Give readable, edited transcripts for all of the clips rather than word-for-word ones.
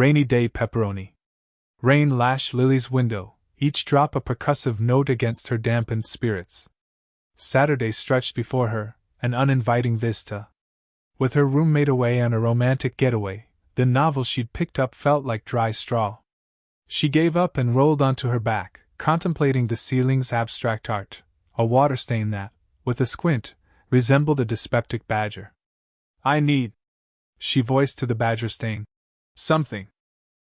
Rainy day pepperoni. Rain lashed Lily's window, each drop a percussive note against her dampened spirits. Saturday stretched before her, an uninviting vista. With her roommate away on a romantic getaway, the novel she'd picked up felt like dry straw. She gave up and rolled onto her back, contemplating the ceiling's abstract art, a water stain that, with a squint, resembled a dyspeptic badger. "I need," she voiced to the badger stain, "something.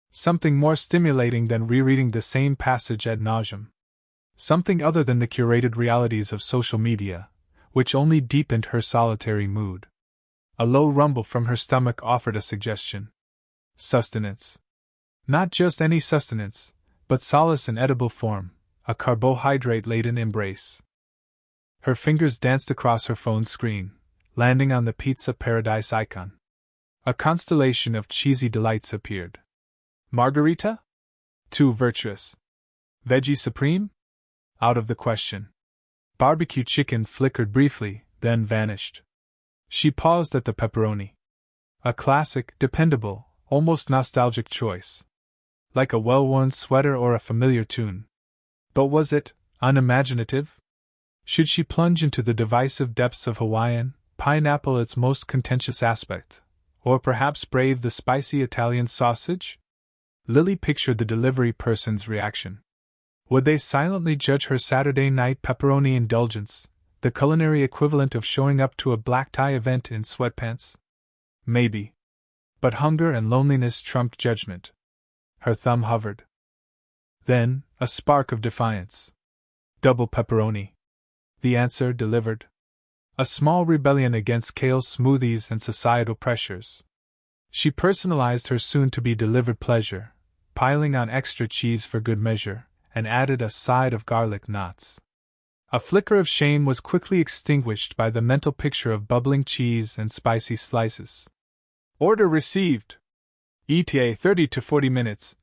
Something more stimulating than rereading the same passage ad nauseum. Something other than the curated realities of social media, which only deepened her solitary mood." A low rumble from her stomach offered a suggestion. Sustenance. Not just any sustenance, but solace in edible form, a carbohydrate-laden embrace. Her fingers danced across her phone screen, landing on the Pizza Paradise icon. A constellation of cheesy delights appeared. Margarita? Too virtuous. Veggie Supreme? Out of the question. Barbecue chicken flickered briefly, then vanished. She paused at the pepperoni. A classic, dependable, almost nostalgic choice. Like a well-worn sweater or a familiar tune. But was it unimaginative? Should she plunge into the divisive depths of Hawaiian, pineapple its most contentious aspect, or perhaps brave the spicy Italian sausage? Lily pictured the delivery person's reaction. Would they silently judge her Saturday night pepperoni indulgence, the culinary equivalent of showing up to a black tie event in sweatpants? Maybe. But hunger and loneliness trumped judgment. Her thumb hovered. Then, a spark of defiance. Double pepperoni. The answer delivered. A small rebellion against kale smoothies and societal pressures. She personalized her soon-to-be-delivered pleasure, piling on extra cheese for good measure, and added a side of garlic knots. A flicker of shame was quickly extinguished by the mental picture of bubbling cheese and spicy slices. "Order received. ETA 30 to 40 minutes,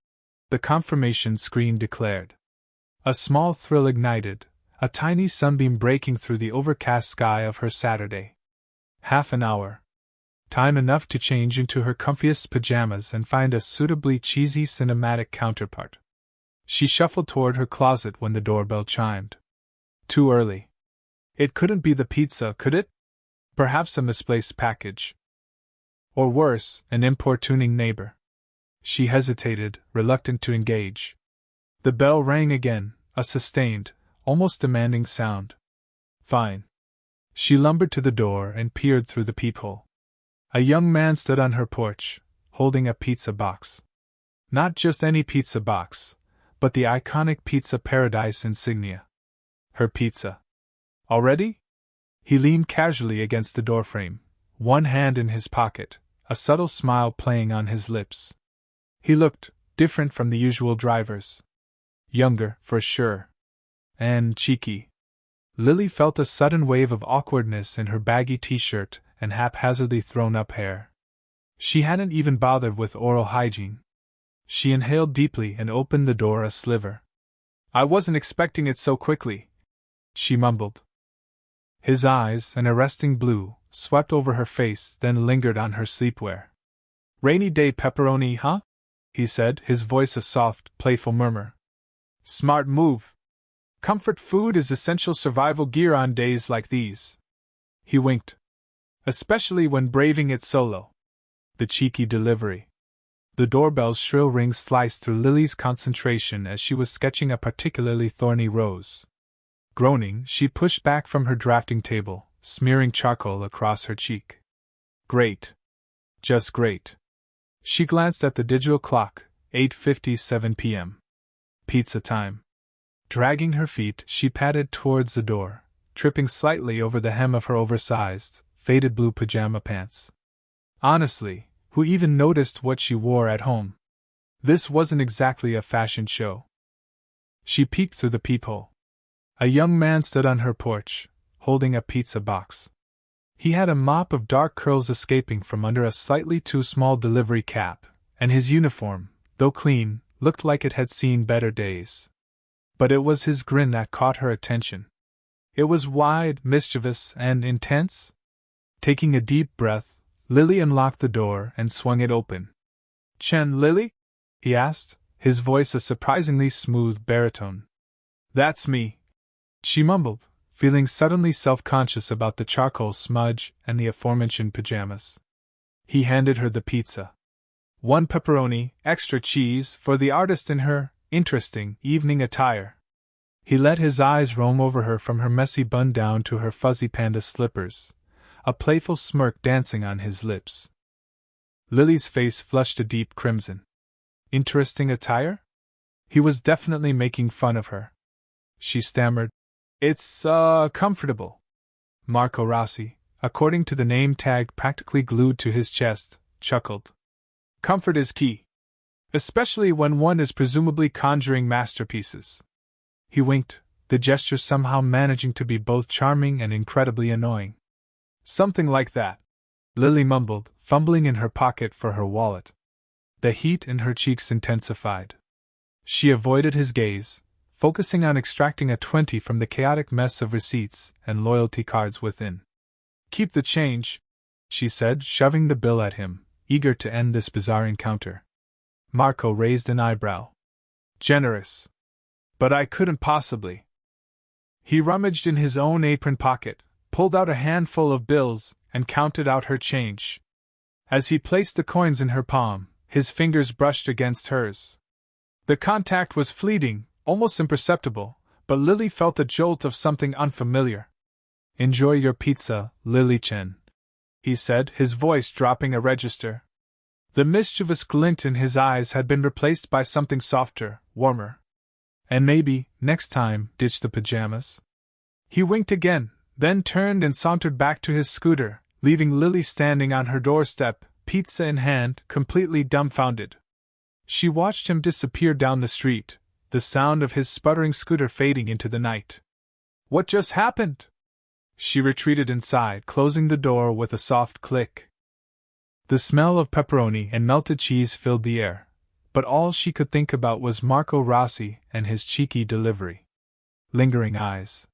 the confirmation screen declared. A small thrill ignited, a tiny sunbeam breaking through the overcast sky of her Saturday. Half an hour. Time enough to change into her comfiest pajamas and find a suitably cheesy cinematic counterpart. She shuffled toward her closet when the doorbell chimed. Too early. It couldn't be the pizza, could it? Perhaps a misplaced package. Or worse, an importuning neighbor. She hesitated, reluctant to engage. The bell rang again, a sustained, almost demanding sound. Fine. She lumbered to the door and peered through the peephole. A young man stood on her porch, holding a pizza box. Not just any pizza box, but the iconic Pizza Paradise insignia. Her pizza. Already? He leaned casually against the doorframe, one hand in his pocket, a subtle smile playing on his lips. He looked different from the usual drivers. Younger, for sure. And cheeky. Lily felt a sudden wave of awkwardness in her baggy t-shirt and haphazardly thrown-up hair. She hadn't even bothered with oral hygiene. She inhaled deeply and opened the door a sliver. "I wasn't expecting it so quickly," she mumbled. His eyes, an arresting blue, swept over her face, then lingered on her sleepwear. "Rainy day pepperoni, huh?" he said, his voice a soft, playful murmur. "Smart move. Comfort food is essential survival gear on days like these." He winked. "Especially when braving it solo." The cheeky delivery. The doorbell's shrill ring sliced through Lily's concentration as she was sketching a particularly thorny rose. Groaning, she pushed back from her drafting table, smearing charcoal across her cheek. Great. Just great. She glanced at the digital clock, 8:57 p.m. Pizza time. Dragging her feet, she padded towards the door, tripping slightly over the hem of her oversized, faded blue pajama pants. Honestly, who even noticed what she wore at home? This wasn't exactly a fashion show. She peeked through the peephole. A young man stood on her porch, holding a pizza box. He had a mop of dark curls escaping from under a slightly too small delivery cap, and his uniform, though clean, looked like it had seen better days. But it was his grin that caught her attention. It was wide, mischievous, and intense. Taking a deep breath, Lily unlocked the door and swung it open. "Chen, Lily?" he asked, his voice a surprisingly smooth baritone. That's me, she mumbled, feeling suddenly self-conscious about the charcoal smudge and the aforementioned pajamas. He handed her the pizza. 1 pepperoni, extra cheese, for the artist in her interesting evening attire. He let his eyes roam over her from her messy bun down to her fuzzy panda slippers, a playful smirk dancing on his lips. Lily's face flushed a deep crimson. Interesting attire? He was definitely making fun of her. She stammered, It's, comfortable. Marco Rossi, according to the name tag practically glued to his chest, chuckled. Comfort is key. Especially when one is presumably conjuring masterpieces. He winked, the gesture somehow managing to be both charming and incredibly annoying. Something like that, Lily mumbled, fumbling in her pocket for her wallet. The heat in her cheeks intensified. She avoided his gaze, focusing on extracting a 20 from the chaotic mess of receipts and loyalty cards within. Keep the change, she said, shoving the bill at him, eager to end this bizarre encounter. Marco raised an eyebrow. Generous. But I couldn't possibly. He rummaged in his own apron pocket, pulled out a handful of bills, and counted out her change. As he placed the coins in her palm, his fingers brushed against hers. The contact was fleeting, almost imperceptible, but Lily felt a jolt of something unfamiliar. Enjoy your pizza, Lily-chan, he said, his voice dropping a register. The mischievous glint in his eyes had been replaced by something softer, warmer. And maybe, next time, ditch the pajamas. He winked again, then turned and sauntered back to his scooter, leaving Lily standing on her doorstep, pizza in hand, completely dumbfounded. She watched him disappear down the street, the sound of his sputtering scooter fading into the night. What just happened? She retreated inside, closing the door with a soft click. The smell of pepperoni and melted cheese filled the air, but all she could think about was Marco Rossi and his cheeky delivery. Lingering eyes.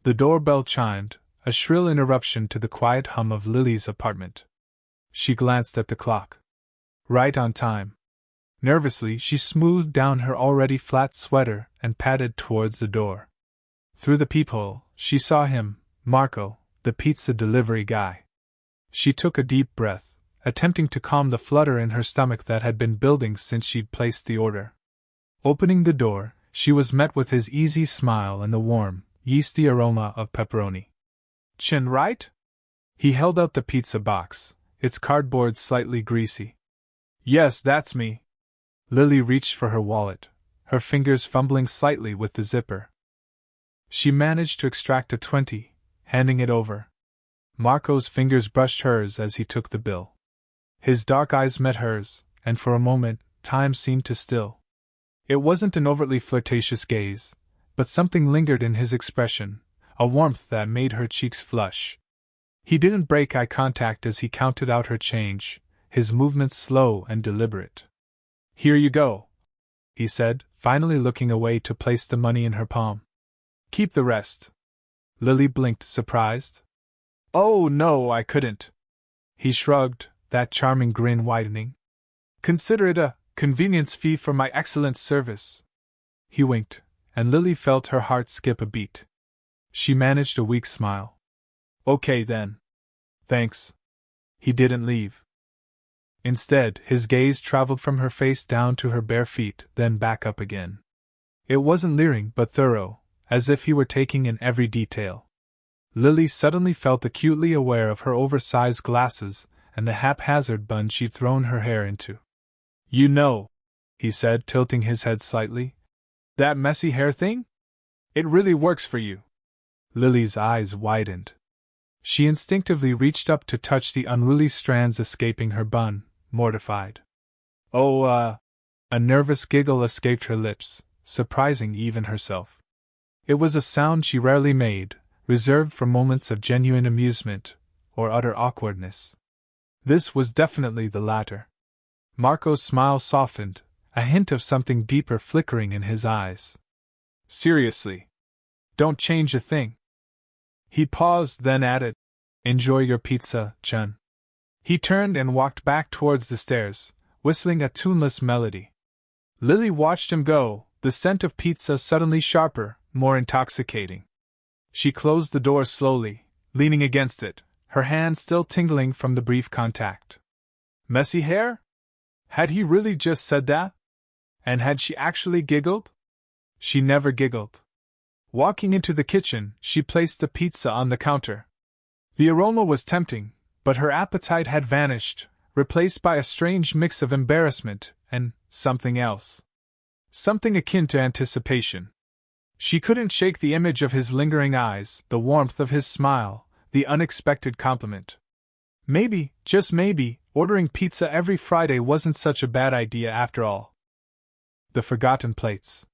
The doorbell chimed, a shrill interruption to the quiet hum of Lily's apartment. She glanced at the clock. Right on time. Nervously, she smoothed down her already flat sweater and padded towards the door. Through the peephole, she saw him, Marco, the pizza delivery guy. She took a deep breath, attempting to calm the flutter in her stomach that had been building since she'd placed the order. Opening the door, she was met with his easy smile and the warm, yeasty aroma of pepperoni. Chin, right? He held out the pizza box, its cardboard slightly greasy. Yes, that's me. Lily reached for her wallet, her fingers fumbling slightly with the zipper. She managed to extract a 20, handing it over. Marco's fingers brushed hers as he took the bill. His dark eyes met hers, and for a moment, time seemed to still. It wasn't an overtly flirtatious gaze, but something lingered in his expression, a warmth that made her cheeks flush. He didn't break eye contact as he counted out her change, his movements slow and deliberate. Here you go, he said, finally looking away to place the money in her palm. Keep the rest. Lily blinked, surprised. Oh no, I couldn't. He shrugged, that charming grin widening. Consider it a convenience fee for my excellent service. He winked, and Lily felt her heart skip a beat. She managed a weak smile. Okay then. Thanks. He didn't leave. Instead, his gaze traveled from her face down to her bare feet, then back up again. It wasn't leering but thorough, as if he were taking in every detail. Lily suddenly felt acutely aware of her oversized glasses and the haphazard bun she'd thrown her hair into. You know, he said, tilting his head slightly, that messy hair thing? It really works for you. Lily's eyes widened. She instinctively reached up to touch the unruly strands escaping her bun, mortified. Oh, a nervous giggle escaped her lips, surprising even herself. It was a sound she rarely made, reserved for moments of genuine amusement or utter awkwardness. This was definitely the latter. Marco's smile softened, a hint of something deeper flickering in his eyes. Seriously. Don't change a thing. He paused, then added, Enjoy your pizza, Chun. He turned and walked back towards the stairs, whistling a tuneless melody. Lily watched him go, the scent of pizza suddenly sharper, more intoxicating. She closed the door slowly, leaning against it, her hand still tingling from the brief contact. Messy hair? Had he really just said that? And had she actually giggled? She never giggled. Walking into the kitchen, she placed the pizza on the counter. The aroma was tempting, but her appetite had vanished, replaced by a strange mix of embarrassment and something else. Something akin to anticipation. She couldn't shake the image of his lingering eyes, the warmth of his smile, the unexpected compliment. Maybe, just maybe, ordering pizza every Friday wasn't such a bad idea after all. The forgotten plates.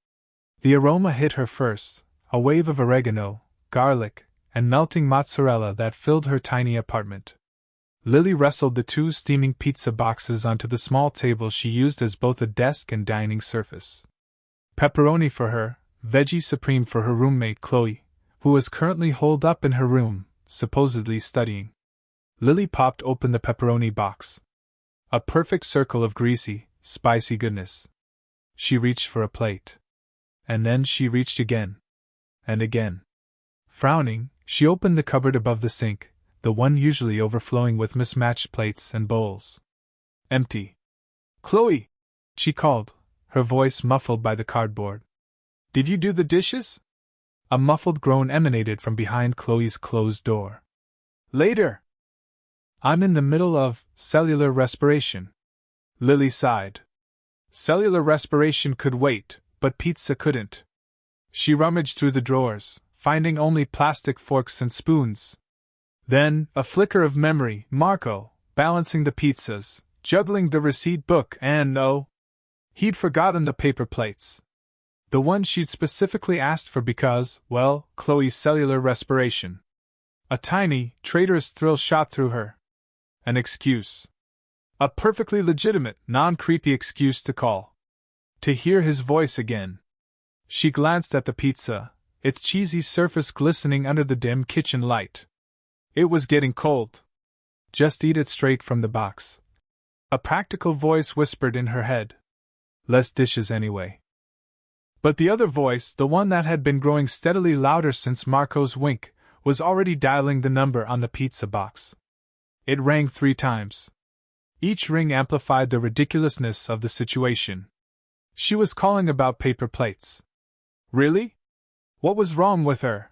The aroma hit her first, a wave of oregano, garlic, and melting mozzarella that filled her tiny apartment. Lily wrestled the two steaming pizza boxes onto the small table she used as both a desk and dining surface. Pepperoni for her, veggie supreme for her roommate Chloe, who was currently holed up in her room, supposedly studying. Lily popped open the pepperoni box. A perfect circle of greasy, spicy goodness. She reached for a plate. And then she reached again. And again. Frowning, she opened the cupboard above the sink, the one usually overflowing with mismatched plates and bowls. Empty. Chloe! She called, her voice muffled by the cardboard. Did you do the dishes? A muffled groan emanated from behind Chloe's closed door. Later! I'm in the middle of cellular respiration. Lily sighed. Cellular respiration could wait, but pizza couldn't. She rummaged through the drawers, finding only plastic forks and spoons. Then, a flicker of memory, Marco, balancing the pizzas, juggling the receipt book, and oh, he'd forgotten the paper plates. The one she'd specifically asked for because, well, Chloe's cellular respiration. A tiny, traitorous thrill shot through her. An excuse. A perfectly legitimate, non-creepy excuse to call. To hear his voice again. She glanced at the pizza, its cheesy surface glistening under the dim kitchen light. It was getting cold. Just eat it straight from the box. A practical voice whispered in her head. Less dishes anyway. But the other voice, the one that had been growing steadily louder since Marco's wink, was already dialing the number on the pizza box. It rang 3 times. Each ring amplified the ridiculousness of the situation. She was calling about paper plates. Really? What was wrong with her?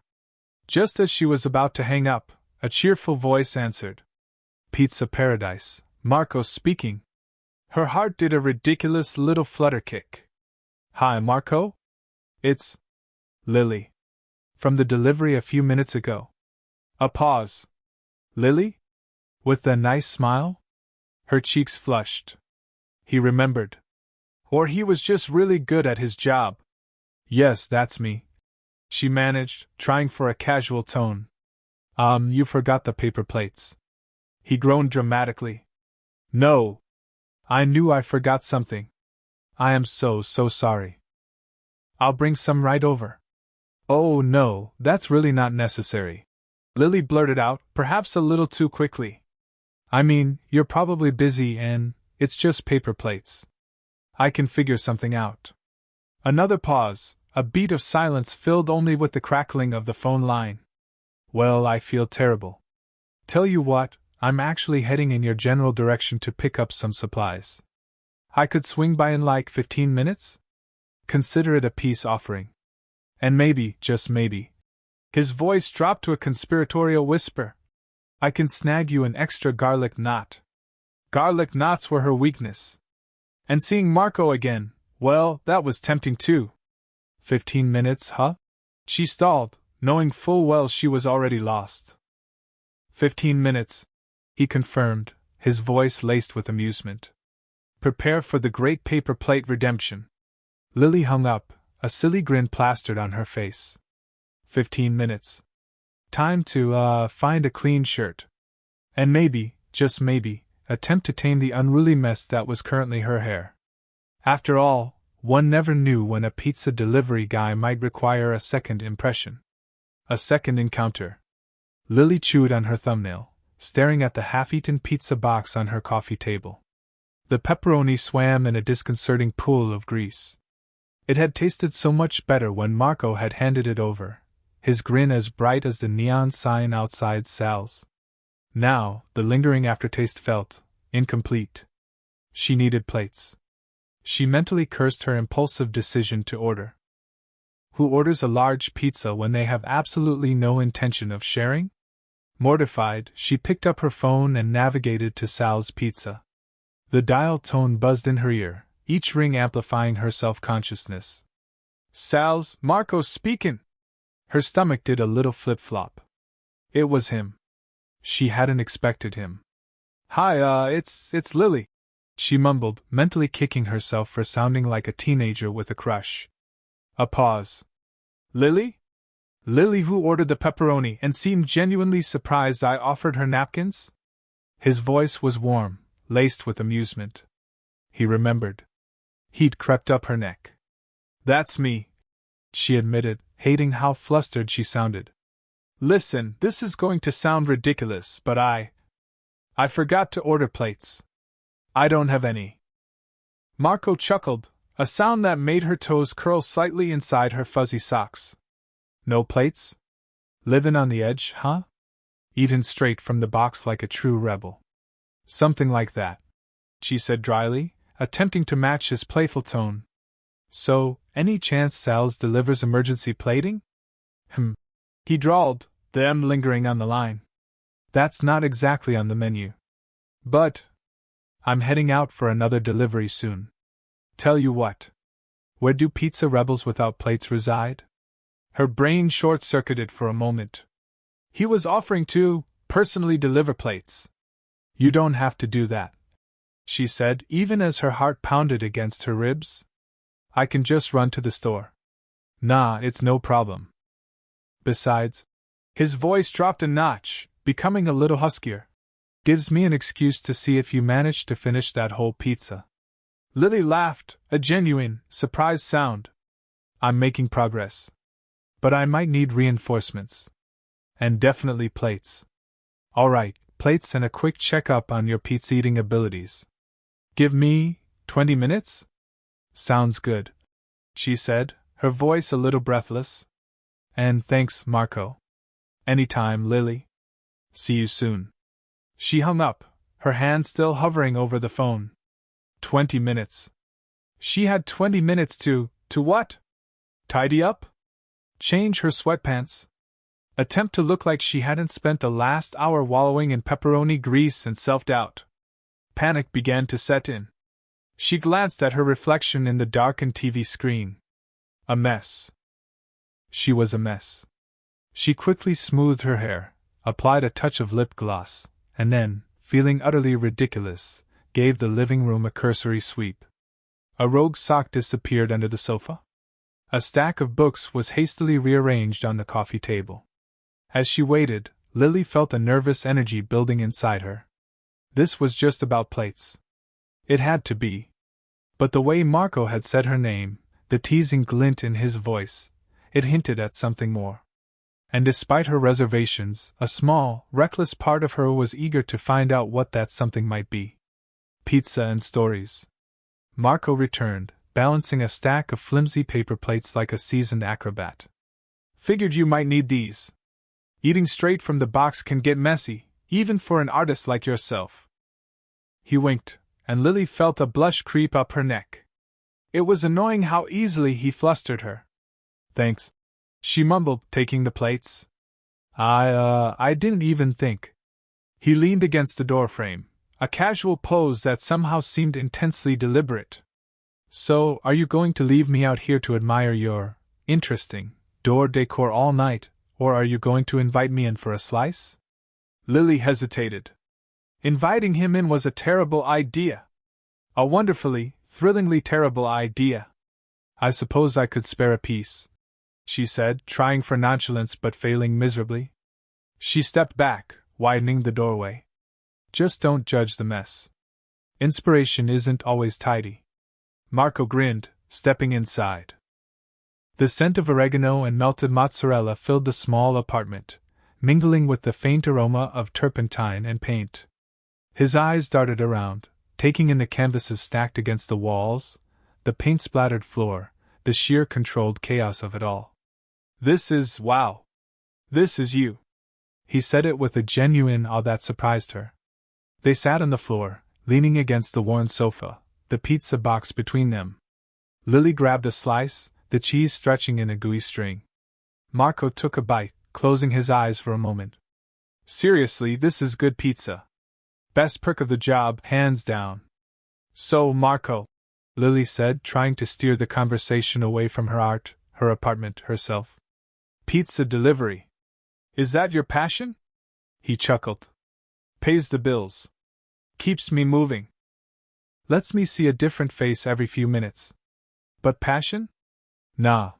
Just as she was about to hang up, a cheerful voice answered. Pizza Paradise, Marco speaking. Her heart did a ridiculous little flutter kick. Hi, Marco? It's Lily. From the delivery a few minutes ago. A pause. Lily? With a nice smile? Her cheeks flushed. He remembered. Or he was just really good at his job. Yes, that's me. She managed, trying for a casual tone. You forgot the paper plates. He groaned dramatically. No. I knew I forgot something. I am so sorry. I'll bring some right over. Oh no, that's really not necessary. Lily blurted out, perhaps a little too quickly. I mean, you're probably busy and it's just paper plates. I can figure something out. Another pause, a beat of silence filled only with the crackling of the phone line. Well, I feel terrible. Tell you what, I'm actually heading in your general direction to pick up some supplies. I could swing by in like 15 minutes? Consider it a peace offering. And maybe, just maybe. His voice dropped to a conspiratorial whisper. I can snag you an extra garlic knot. Garlic knots were her weakness. And seeing Marco again, well, that was tempting too. 15 minutes, huh? She stalled, knowing full well she was already lost. 15 minutes, he confirmed, his voice laced with amusement. Prepare for the great paper plate redemption. Lily hung up, a silly grin plastered on her face. 15 minutes. Time to, find a clean shirt. And maybe, just maybe, attempt to tame the unruly mess that was currently her hair. After all, one never knew when a pizza delivery guy might require a second impression. A second encounter. Lily chewed on her thumbnail, staring at the half-eaten pizza box on her coffee table. The pepperoni swam in a disconcerting pool of grease. It had tasted so much better when Marco had handed it over, his grin as bright as the neon sign outside Sal's. Now, the lingering aftertaste felt incomplete. She needed plates. She mentally cursed her impulsive decision to order. Who orders a large pizza when they have absolutely no intention of sharing? Mortified, she picked up her phone and navigated to Sal's Pizza. The dial tone buzzed in her ear, each ring amplifying her self-consciousness. Sal's, Marco speakin'! Her stomach did a little flip-flop. It was him. She hadn't expected him. Hi, it's Lily, she mumbled, mentally kicking herself for sounding like a teenager with a crush. A pause. Lily? Lily, who ordered the pepperoni and seemed genuinely surprised I offered her napkins? His voice was warm, laced with amusement. He remembered. Heat crept up her neck. That's me, she admitted, hating how flustered she sounded. Listen, this is going to sound ridiculous, but I forgot to order plates. I don't have any. Marco chuckled, a sound that made her toes curl slightly inside her fuzzy socks. No plates? Livin' on the edge, huh? Eaten straight from the box like a true rebel. Something like that, she said dryly, attempting to match his playful tone. So, any chance Sal's delivers emergency plating? He drawled, the M lingering on the line. That's not exactly on the menu. But I'm heading out for another delivery soon. Tell you what. Where do pizza rebels without plates reside? Her brain short-circuited for a moment. He was offering to personally deliver plates. You don't have to do that, she said, even as her heart pounded against her ribs. I can just run to the store. Nah, it's no problem. Besides, his voice dropped a notch, becoming a little huskier. Gives me an excuse to see if you managed to finish that whole pizza. Lily laughed, a genuine, surprised sound. I'm making progress. But I might need reinforcements. And definitely plates. All right, plates and a quick checkup on your pizza-eating abilities. Give me 20 minutes? Sounds good, she said, her voice a little breathless. And thanks, Marco. Anytime, Lily. See you soon. She hung up, her hand still hovering over the phone. 20 minutes. She had 20 minutes to what? Tidy up? Change her sweatpants? Attempt to look like she hadn't spent the last hour wallowing in pepperoni grease and self-doubt. Panic began to set in. She glanced at her reflection in the darkened TV screen. A mess. She was a mess. She quickly smoothed her hair, applied a touch of lip gloss, and then, feeling utterly ridiculous, gave the living room a cursory sweep. A rogue sock disappeared under the sofa. A stack of books was hastily rearranged on the coffee table. As she waited, Lily felt a nervous energy building inside her. This was just about plates. It had to be. But the way Marco had said her name, the teasing glint in his voice, it hinted at something more. And despite her reservations, a small, reckless part of her was eager to find out what that something might be. Pizza and stories. Marco returned, balancing a stack of flimsy paper plates like a seasoned acrobat. Figured you might need these. Eating straight from the box can get messy, even for an artist like yourself. He winked, and Lily felt a blush creep up her neck. It was annoying how easily he flustered her. Thanks, she mumbled, taking the plates. I didn't even think. He leaned against the doorframe, a casual pose that somehow seemed intensely deliberate. So, are you going to leave me out here to admire your interesting door decor all night, or are you going to invite me in for a slice? Lily hesitated. Inviting him in was a terrible idea. A wonderfully, thrillingly terrible idea. I suppose I could spare a piece, she said, trying for nonchalance but failing miserably. She stepped back, widening the doorway. Just don't judge the mess. Inspiration isn't always tidy. Marco grinned, stepping inside. The scent of oregano and melted mozzarella filled the small apartment, mingling with the faint aroma of turpentine and paint. His eyes darted around, taking in the canvases stacked against the walls, the paint-splattered floor, the sheer controlled chaos of it all. "This is wow. This is you." He said it with a genuine awe that surprised her. They sat on the floor, leaning against the worn sofa, the pizza box between them. Lily grabbed a slice, the cheese stretching in a gooey string. Marco took a bite, closing his eyes for a moment. "Seriously, this is good pizza. Best perk of the job, hands down." "So, Marco," Lily said, trying to steer the conversation away from her art, her apartment, herself. "Pizza delivery. Is that your passion?" He chuckled. "Pays the bills. Keeps me moving. Lets me see a different face every few minutes. But passion? Nah.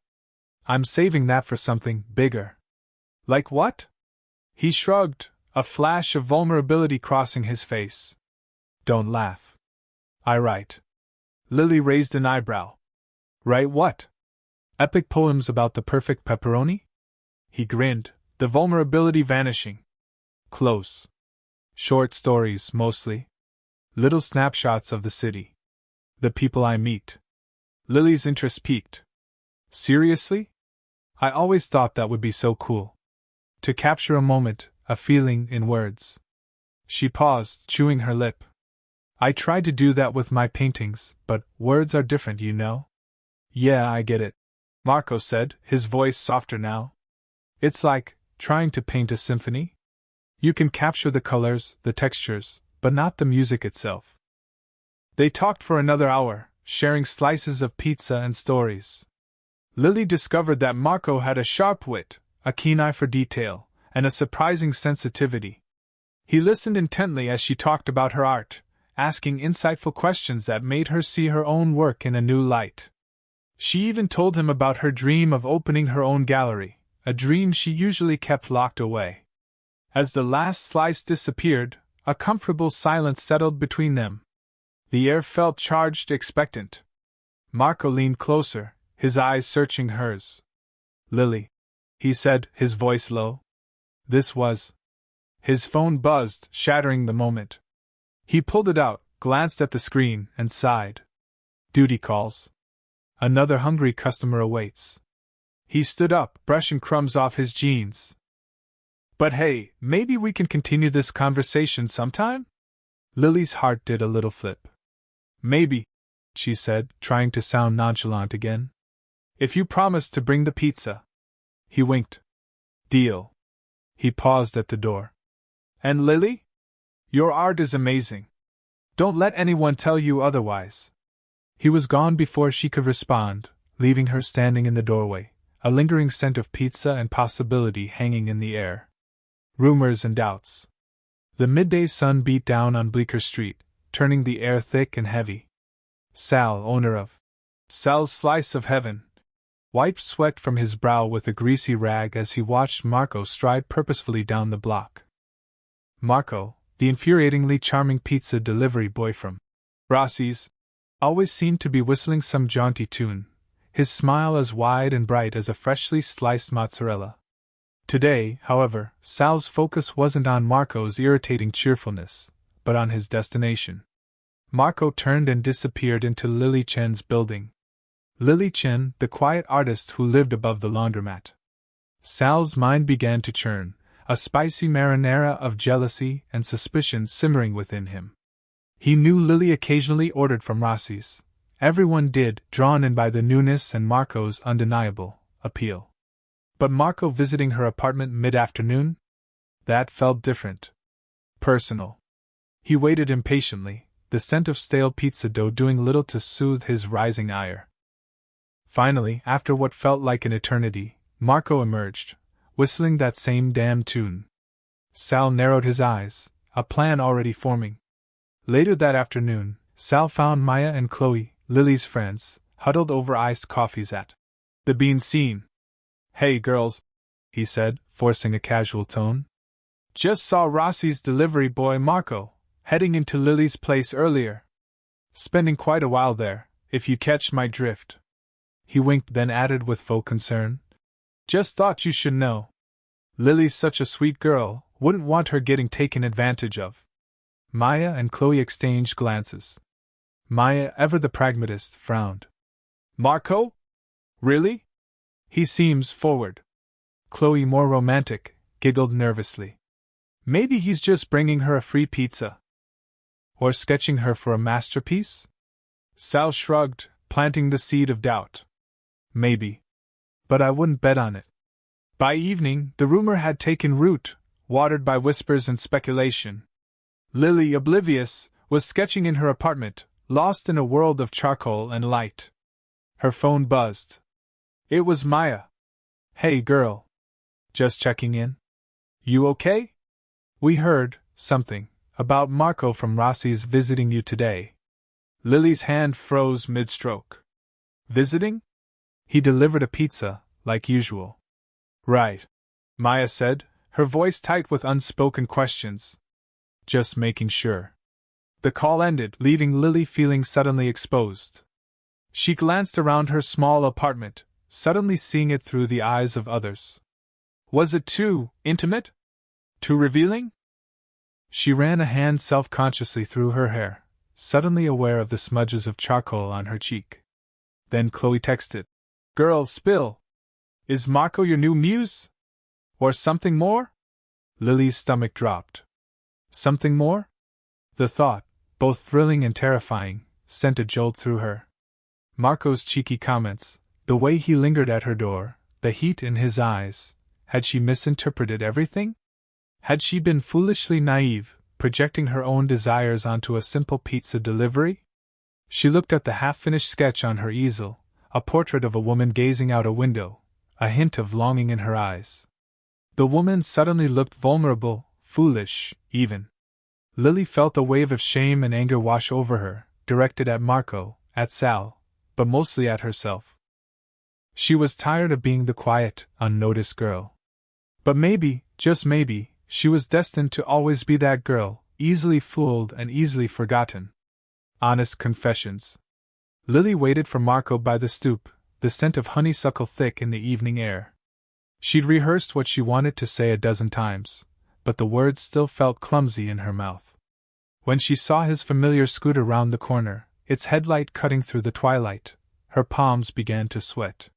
I'm saving that for something bigger." "Like what?" He shrugged, a flash of vulnerability crossing his face. "Don't laugh. I write." Lily raised an eyebrow. "Write what? Epic poems about the perfect pepperoni?" He grinned, the vulnerability vanishing. "Close. Short stories, mostly. Little snapshots of the city. The people I meet." Lily's interest piqued. "Seriously? I always thought that would be so cool. To capture a moment, a feeling, in words." She paused, chewing her lip. "I tried to do that with my paintings, but words are different, you know." "Yeah, I get it," Marco said, his voice softer now. "It's like trying to paint a symphony. You can capture the colors, the textures, but not the music itself." They talked for another hour, sharing slices of pizza and stories. Lily discovered that Marco had a sharp wit, a keen eye for detail, and a surprising sensitivity. He listened intently as she talked about her art, asking insightful questions that made her see her own work in a new light. She even told him about her dream of opening her own gallery, a dream she usually kept locked away. As the last slice disappeared, a comfortable silence settled between them. The air felt charged, expectant. Marco leaned closer, his eyes searching hers. "Lily," he said, his voice low. "This was—" His phone buzzed, shattering the moment. He pulled it out, glanced at the screen, and sighed. "Duty calls. Another hungry customer awaits." He stood up, brushing crumbs off his jeans. "But hey, maybe we can continue this conversation sometime?" Lily's heart did a little flip. "Maybe," she said, trying to sound nonchalant again. "If you promise to bring the pizza." He winked. "Deal." He paused at the door. "And Lily? Your art is amazing. Don't let anyone tell you otherwise." He was gone before she could respond, leaving her standing in the doorway, a lingering scent of pizza and possibility hanging in the air. Rumors and doubts. The midday sun beat down on Bleecker Street, turning the air thick and heavy. Sal, owner of Sal's Slice of Heaven, wiped sweat from his brow with a greasy rag as he watched Marco stride purposefully down the block. Marco, the infuriatingly charming pizza delivery boy from Rossi's, always seemed to be whistling some jaunty tune, his smile as wide and bright as a freshly sliced mozzarella. Today, however, Sal's focus wasn't on Marco's irritating cheerfulness, but on his destination. Marco turned and disappeared into Lily Chen's building. Lily Chen, the quiet artist who lived above the laundromat. Sal's mind began to churn, a spicy marinara of jealousy and suspicion simmering within him. He knew Lily occasionally ordered from Rossi's. Everyone did, drawn in by the newness and Marco's undeniable appeal. But Marco visiting her apartment mid-afternoon? That felt different. Personal. He waited impatiently, the scent of stale pizza dough doing little to soothe his rising ire. Finally, after what felt like an eternity, Marco emerged, whistling that same damn tune. Sal narrowed his eyes, a plan already forming. Later that afternoon, Sal found Maya and Chloe, Lily's friends, huddled over iced coffees at the Bean Scene. "Hey girls," he said, forcing a casual tone. "Just saw Rossi's delivery boy Marco, heading into Lily's place earlier. Spending quite a while there, if you catch my drift." He winked, then added with faux concern. "Just thought you should know. Lily's such a sweet girl, wouldn't want her getting taken advantage of." Maya and Chloe exchanged glances. Maya, ever the pragmatist, frowned. Marco? Really? He seems forward. Chloe, more romantic, giggled nervously. Maybe he's just bringing her a free pizza. Or sketching her for a masterpiece? Sal shrugged, planting the seed of doubt. Maybe. But I wouldn't bet on it. By evening, the rumor had taken root, watered by whispers and speculation. Lily, oblivious, was sketching in her apartment, lost in a world of charcoal and light. Her phone buzzed. It was Maya. Hey girl. Just checking in. You okay? We heard something about Marco from Rossi's visiting you today. Lily's hand froze mid-stroke. Visiting? He delivered a pizza, like usual. Right. Maya said, her voice tight with unspoken questions. Just making sure. The call ended, leaving Lily feeling suddenly exposed. She glanced around her small apartment, suddenly seeing it through the eyes of others. Was it too intimate? Too revealing? She ran a hand self-consciously through her hair, suddenly aware of the smudges of charcoal on her cheek. Then Chloe texted, Girl, spill. Is Marco your new muse? Or something more? Lily's stomach dropped. Something more? The thought, both thrilling and terrifying, sent a jolt through her. Marco's cheeky comments, the way he lingered at her door, the heat in his eyes, had she misinterpreted everything? Had she been foolishly naive, projecting her own desires onto a simple pizza delivery? She looked at the half-finished sketch on her easel, a portrait of a woman gazing out a window, a hint of longing in her eyes. The woman suddenly looked vulnerable, foolish, even. Lily felt a wave of shame and anger wash over her, directed at Marco, at Sal, but mostly at herself. She was tired of being the quiet, unnoticed girl. But maybe, just maybe, she was destined to always be that girl, easily fooled and easily forgotten. Honest confessions. Lily waited for Marco by the stoop, the scent of honeysuckle thick in the evening air. She'd rehearsed what she wanted to say a dozen times, but the words still felt clumsy in her mouth. When she saw his familiar scooter round the corner, its headlight cutting through the twilight, her palms began to sweat.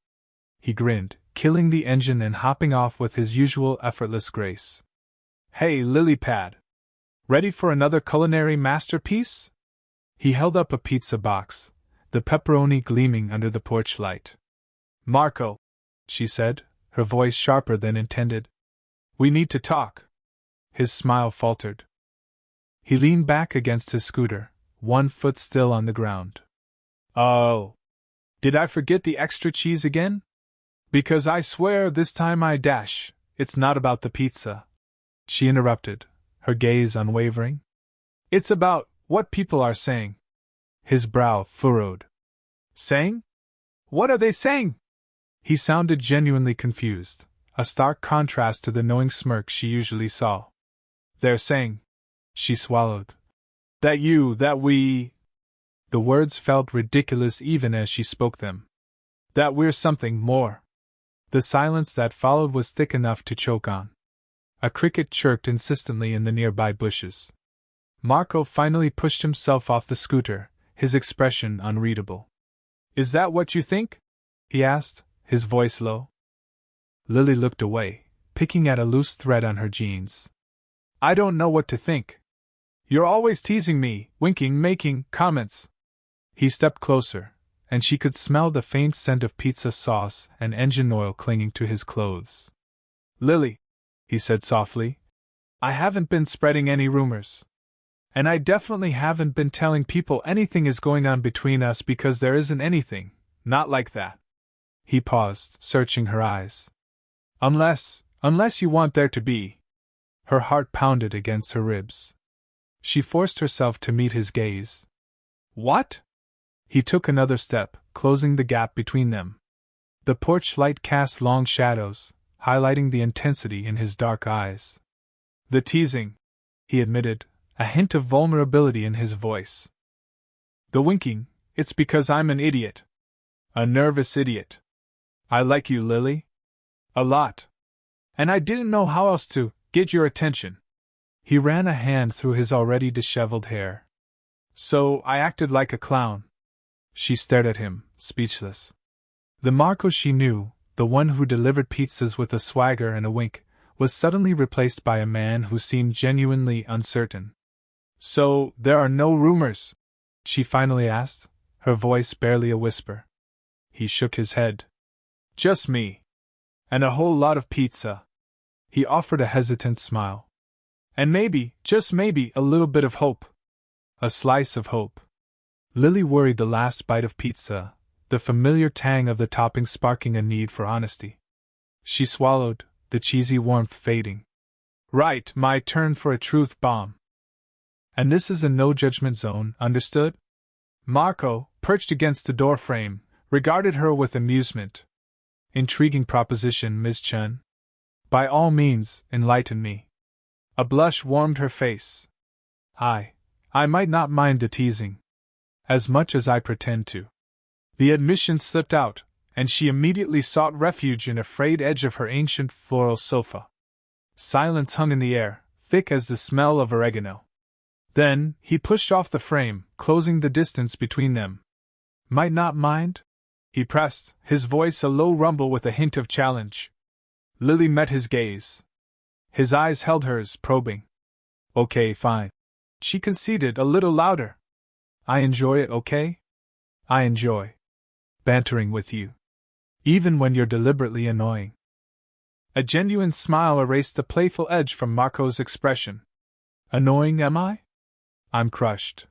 He grinned, killing the engine and hopping off with his usual effortless grace. Hey, lily pad! Ready for another culinary masterpiece? He held up a pizza box, the pepperoni gleaming under the porch light. Marco, she said, her voice sharper than intended. We need to talk. His smile faltered. He leaned back against his scooter, one foot still on the ground. Oh. Did I forget the extra cheese again? Because I swear this time I dash, it's not about the pizza. She interrupted, her gaze unwavering. It's about what people are saying. His brow furrowed. Saying? What are they saying? He sounded genuinely confused, a stark contrast to the knowing smirk she usually saw. They're saying, she swallowed, that we... The words felt ridiculous even as she spoke them. That we're something more. The silence that followed was thick enough to choke on. A cricket chirped insistently in the nearby bushes. Marco finally pushed himself off the scooter, his expression unreadable. Is that what you think? He asked, his voice low. Lily looked away, picking at a loose thread on her jeans. I don't know what to think. You're always teasing me, winking, making comments. He stepped closer, and she could smell the faint scent of pizza sauce and engine oil clinging to his clothes. Lily, he said softly, I haven't been spreading any rumors. And I definitely haven't been telling people anything is going on between us because there isn't anything, not like that. He paused, searching her eyes. Unless you want there to be. Her heart pounded against her ribs. She forced herself to meet his gaze. What? He took another step, closing the gap between them. The porch light cast long shadows, highlighting the intensity in his dark eyes. The teasing, he admitted, a hint of vulnerability in his voice. The winking, it's because I'm an idiot. A nervous idiot. I like you, Lily. A lot. And I didn't know how else to get your attention. He ran a hand through his already disheveled hair. So, I acted like a clown. She stared at him, speechless. The Marco she knew, the one who delivered pizzas with a swagger and a wink, was suddenly replaced by a man who seemed genuinely uncertain. So, there are no rumors? She finally asked, her voice barely a whisper. He shook his head. Just me. And a whole lot of pizza. He offered a hesitant smile. And maybe, just maybe, a little bit of hope. A slice of hope. Lily worried the last bite of pizza, the familiar tang of the topping sparking a need for honesty. She swallowed, the cheesy warmth fading. Right, my turn for a truth bomb. And this is a no-judgment zone, understood? Marco, perched against the door frame, regarded her with amusement. Intriguing proposition, Ms. Chen. By all means, enlighten me. A blush warmed her face. I might not mind the teasing. As much as I pretend to. The admission slipped out, and she immediately sought refuge in a frayed edge of her ancient floral sofa. Silence hung in the air, thick as the smell of oregano. Then, he pushed off the frame, closing the distance between them. Might not mind? He pressed, his voice a low rumble with a hint of challenge. Lily met his gaze. His eyes held hers, probing. Okay, fine. She conceded a little louder. I enjoy it, okay? I enjoy bantering with you. Even when you're deliberately annoying. A genuine smile erased the playful edge from Marco's expression. Annoying, am I? I'm crushed.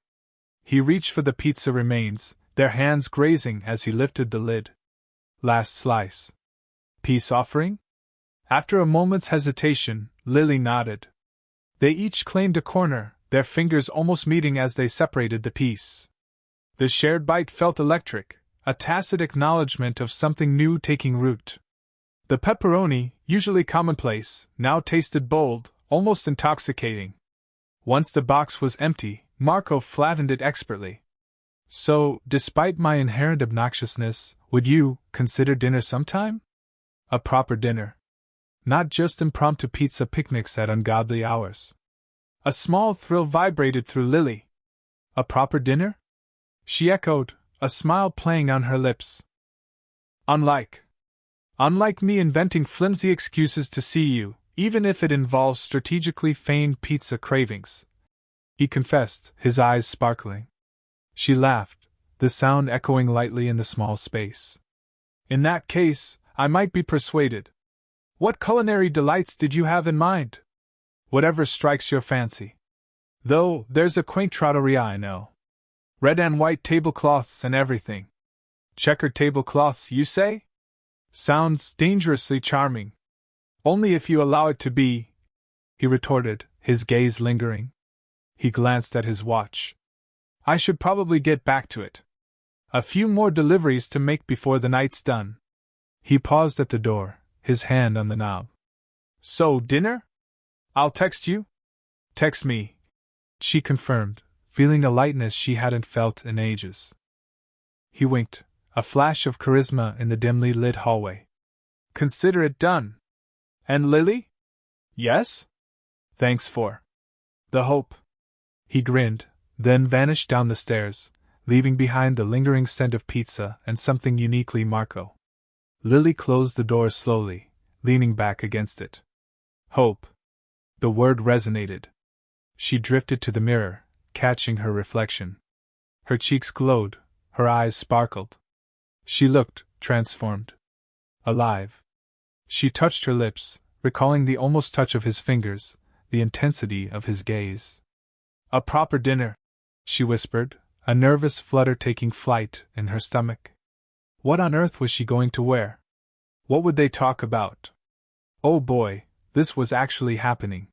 He reached for the pizza remains, their hands grazing as he lifted the lid. Last slice. Peace offering? After a moment's hesitation, Lily nodded. They each claimed a corner, their fingers almost meeting as they separated the piece. The shared bite felt electric, a tacit acknowledgement of something new taking root. The pepperoni, usually commonplace, now tasted bold, almost intoxicating. Once the box was empty, Marco flattened it expertly. So, despite my inherent obnoxiousness, would you consider dinner sometime? A proper dinner. Not just impromptu pizza picnics at ungodly hours. A small thrill vibrated through Lily. A proper dinner? She echoed, a smile playing on her lips. Unlike me inventing flimsy excuses to see you, even if it involves strategically feigned pizza cravings. He confessed, his eyes sparkling. She laughed, the sound echoing lightly in the small space. In that case, I might be persuaded. What culinary delights did you have in mind? Whatever strikes your fancy. Though, there's a quaint trattoria I know. Red and white tablecloths and everything. Checkered tablecloths, you say? Sounds dangerously charming. Only if you allow it to be, he retorted, his gaze lingering. He glanced at his watch. I should probably get back to it. A few more deliveries to make before the night's done. He paused at the door, his hand on the knob. So, dinner? I'll text you? Text me, she confirmed, feeling a lightness she hadn't felt in ages. He winked, a flash of charisma in the dimly lit hallway. Consider it done. And Lily? Yes? Thanks for the hope. He grinned, then vanished down the stairs, leaving behind the lingering scent of pizza and something uniquely Marco. Lily closed the door slowly, leaning back against it. Hope. The word resonated. She drifted to the mirror, catching her reflection. Her cheeks glowed, her eyes sparkled. She looked transformed. Alive. She touched her lips, recalling the almost touch of his fingers, the intensity of his gaze. A proper dinner, she whispered, a nervous flutter taking flight in her stomach. What on earth was she going to wear? What would they talk about? Oh boy, this was actually happening.